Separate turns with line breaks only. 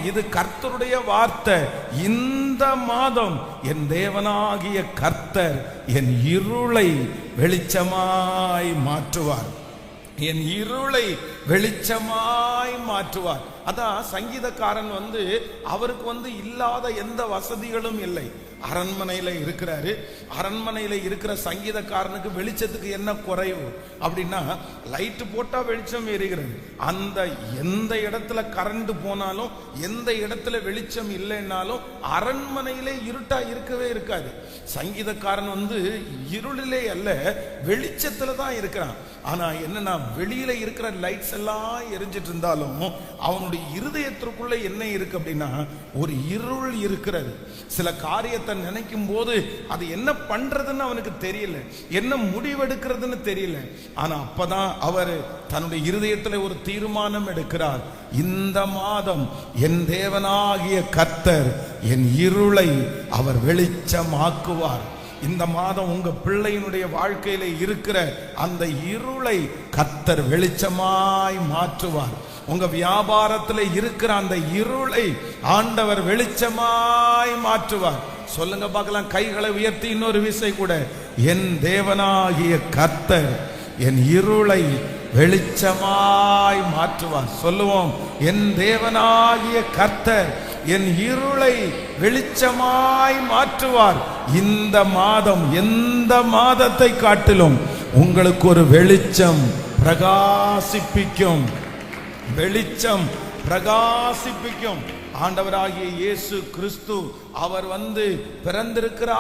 இது கர்த்தருடைய வார்த்தை. இந்த மாதம் என் தேவனாகிய கர்த்தர் என் இருளை வெளிச்சமாய் மாற்றுவார். என் இருளை வெளிச்சமாய் மாற்றுவார். அதான் சங்கீதக்காரன் அவருக்கு இல்லாத எந்த வசதிகளும் இல்லை. அரண்மனையில இருக்கிறாரு. அரண்மனையில இருக்கிற சங்கீதக்காரனுக்கு வெளிச்சத்துக்கு என்ன குறைவு அப்படின்னா, லைட் போட்டா வெளிச்சம் எரிகிறது. அந்த எந்த இடத்துல கரண்ட் போனாலும், எந்த இடத்துல வெளிச்சம் இல்லைன்னாலும் அரண்மனையிலே இருட்டா இருக்கவே இருக்காது. சங்கீதக்காரன் இருளிலே அல்ல, வெளிச்சத்துல தான் இருக்கிறான். ஆனா என்னன்னா, வெளியில இருக்கிற லைட்ஸ் எல்லாம் எரிஞ்சிட்டு இருந்தாலும் அவனுடைய இருதயத்திற்குள்ள என்ன இருக்கு அப்படின்னா, ஒரு இருள் இருக்கிறது. சில காரியத்தை நினைக்கும் போது அது என்ன பண்றதுன்னு அவனுக்கு தெரியல, என்ன முடிவெடுக்கிறதுன்னு தெரியல. ஆனா அப்பதான் அவர் தன்னுடைய இருதயத்தில் ஒரு தீர்மானம் எடுக்கிறார். இந்த மாதம் என் தேவனாகிய கர்த்தர் என் இருளை அவர் வெளிச்சமாக்குவார். இந்த மாதம் உங்க பிள்ளையினுடைய வாழ்க்கையில இருக்கிற அந்த இருளை கர்த்தர் வெளிச்சமாய் மாற்றுவார். உங்க வியாபாரத்தில் இருக்கிற அந்த இருளை ஆண்டவர் வெளிச்சமாய் மாற்றுவார். சொல்லுங்க பார்க்கலாம், கைகளை உயர்த்தி இன்னொரு விசை கூட. என் தேவனாகிய கர்த்தர் என் இருளை வெளிச்சமாய் மாற்றுவார். சொல்லுவோம், என் தேவனாகிய கர்த்தர் என் இருளை வெளிச்சமாய் மாற்றுவார். இந்த மாதம் எந்த மாதத்தை காட்டிலும் உங்களுக்கு ஒரு வெளிச்சம் பிரகாசிப்பிக்கும். வெளிச்சம் பிரகாசிப்பிக்கும். ஆண்டவராகிய இயேசு கிறிஸ்து அவர் பிறந்திருக்கிறார்.